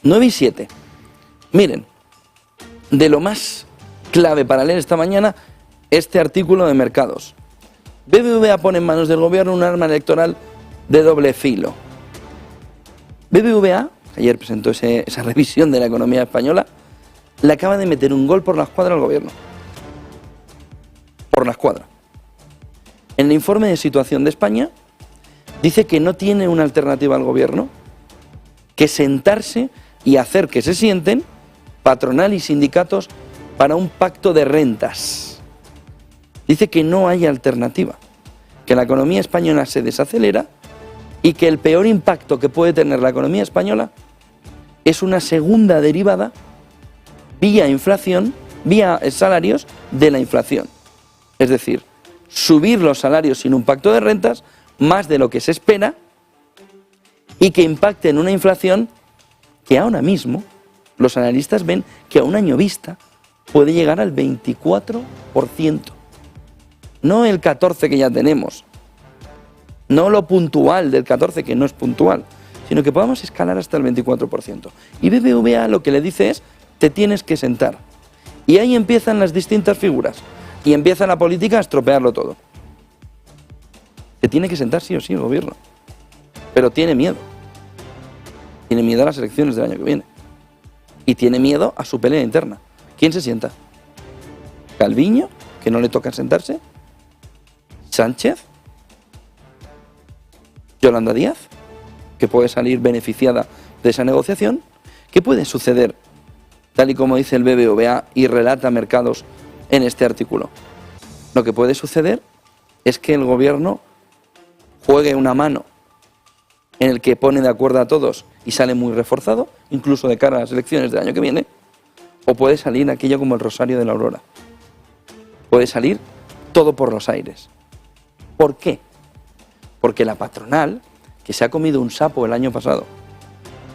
9 y 7. Miren, de lo más clave para leer esta mañana, este artículo de Mercados. BBVA pone en manos del gobierno un arma electoral de doble filo. BBVA, ayer presentó esa revisión de la economía española, le acaba de meter un gol por la escuadra al gobierno. Por la escuadra. En el informe de situación de España, dice que no tiene una alternativa al gobierno que sentarse y hacer que se sienten patronal y sindicatos para un pacto de rentas. Dice que no hay alternativa, que la economía española se desacelera y que el peor impacto que puede tener la economía española es una segunda derivada vía inflación, vía salarios de la inflación. Es decir, subir los salarios sin un pacto de rentas más de lo que se espera y que impacte en una inflación que ahora mismo los analistas ven que a un año vista puede llegar al 24%. No el 14% que ya tenemos, no lo puntual del 14% que no es puntual, sino que podamos escalar hasta el 24%. Y BBVA lo que le dice es, te tienes que sentar. Y ahí empiezan las distintas figuras y empieza la política a estropearlo todo. Se tiene que sentar sí o sí el gobierno, pero tiene miedo. Tiene miedo a las elecciones del año que viene. Y tiene miedo a su pelea interna. ¿Quién se sienta? ¿Calviño, que no le toca sentarse? ¿Sánchez? ¿Yolanda Díaz, que puede salir beneficiada de esa negociación? ¿Qué puede suceder, tal y como dice el BBVA y relata Mercados en este artículo? Lo que puede suceder es que el gobierno juegue una mano en el que pone de acuerdo a todos y sale muy reforzado, incluso de cara a las elecciones del año que viene, o puede salir aquello como el rosario de la aurora. Puede salir todo por los aires. ¿Por qué? Porque la patronal, que se ha comido un sapo el año pasado,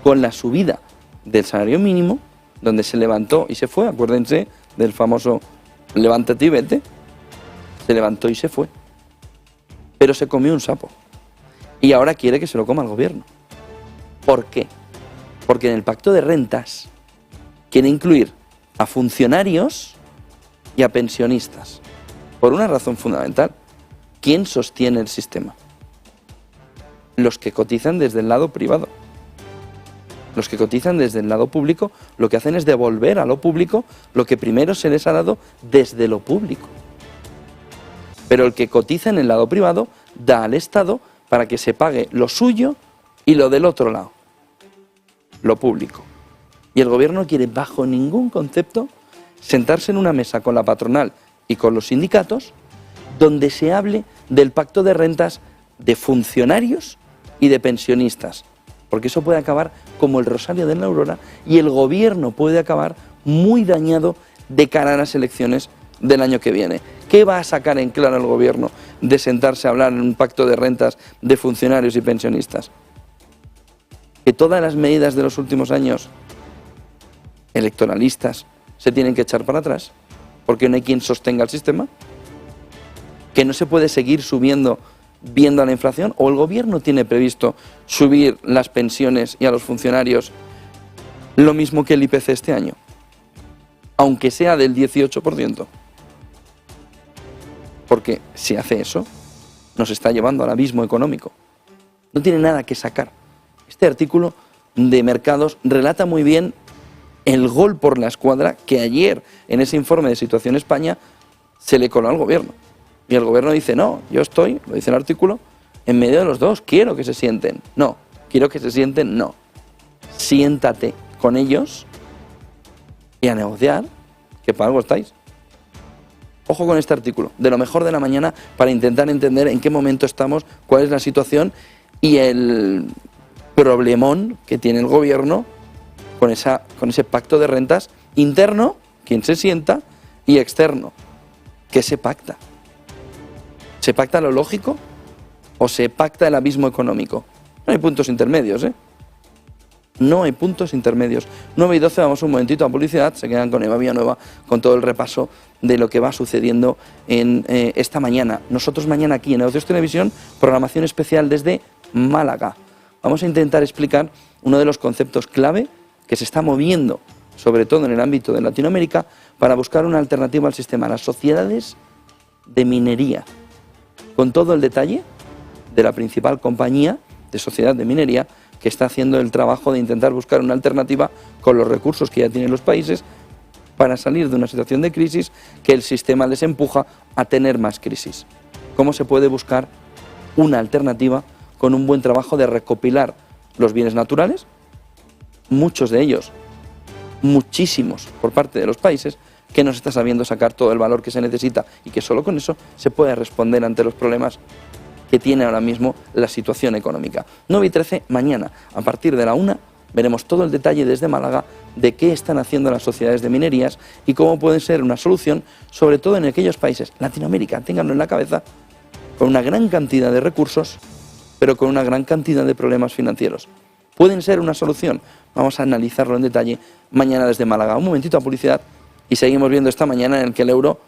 con la subida del salario mínimo, donde se levantó y se fue, acuérdense del famoso levántate y vete, se levantó y se fue, pero se comió un sapo. Y ahora quiere que se lo coma el gobierno. ¿Por qué? Porque en el pacto de rentas quiere incluir a funcionarios y a pensionistas. Por una razón fundamental. ¿Quién sostiene el sistema? Los que cotizan desde el lado privado. Los que cotizan desde el lado público lo que hacen es devolver a lo público lo que primero se les ha dado desde lo público. Pero el que cotiza en el lado privado da al Estado para que se pague lo suyo y lo del otro lado, lo público. Y el gobierno no quiere bajo ningún concepto sentarse en una mesa con la patronal y con los sindicatos donde se hable del pacto de rentas de funcionarios y de pensionistas, porque eso puede acabar como el rosario de la aurora y el gobierno puede acabar muy dañado de cara a las elecciones del año que viene. ¿Qué va a sacar en claro el gobierno de sentarse a hablar en un pacto de rentas de funcionarios y pensionistas? Que todas las medidas de los últimos años electoralistas se tienen que echar para atrás porque no hay quien sostenga el sistema, que no se puede seguir subiendo viendo a la inflación, o el gobierno tiene previsto subir las pensiones y a los funcionarios lo mismo que el IPC este año, aunque sea del 18%. Porque si hace eso, nos está llevando al abismo económico. No tiene nada que sacar. Este artículo de Mercados relata muy bien el gol por la escuadra que ayer, en ese informe de Situación España, se le coló al gobierno. Y el gobierno dice, no, yo estoy, lo dice el artículo, en medio de los dos, quiero que se sienten. No, quiero que se sienten, no. Siéntate con ellos y a negociar, que para algo estáis. Ojo con este artículo, de lo mejor de la mañana, para intentar entender en qué momento estamos, cuál es la situación y el problemón que tiene el gobierno con ese pacto de rentas interno, quien se sienta, y externo, ¿qué se pacta? ¿Se pacta lo lógico o se pacta el abismo económico? No hay puntos intermedios, ¿eh? No hay puntos intermedios. 9 y 12, vamos un momentito a publicidad, se quedan con Eva Villanueva con todo el repaso de lo que va sucediendo en esta mañana. Nosotros mañana aquí en Negocios Televisión, programación especial desde Málaga. Vamos a intentar explicar uno de los conceptos clave que se está moviendo, sobre todo en el ámbito de Latinoamérica, para buscar una alternativa al sistema, las sociedades de minería, con todo el detalle de la principal compañía de sociedad de minería que está haciendo el trabajo de intentar buscar una alternativa con los recursos que ya tienen los países para salir de una situación de crisis que el sistema les empuja a tener más crisis. ¿Cómo se puede buscar una alternativa con un buen trabajo de recopilar los bienes naturales? Muchos de ellos, muchísimos por parte de los países, que no se está sabiendo sacar todo el valor que se necesita y que solo con eso se puede responder ante los problemas que tiene ahora mismo la situación económica. 9 y 13, mañana, a partir de la 1, veremos todo el detalle desde Málaga de qué están haciendo las sociedades de minerías y cómo pueden ser una solución, sobre todo en aquellos países, Latinoamérica, ténganlo en la cabeza, con una gran cantidad de recursos, pero con una gran cantidad de problemas financieros. ¿Pueden ser una solución? Vamos a analizarlo en detalle mañana desde Málaga. Un momentito a publicidad y seguimos viendo esta mañana en el que el euro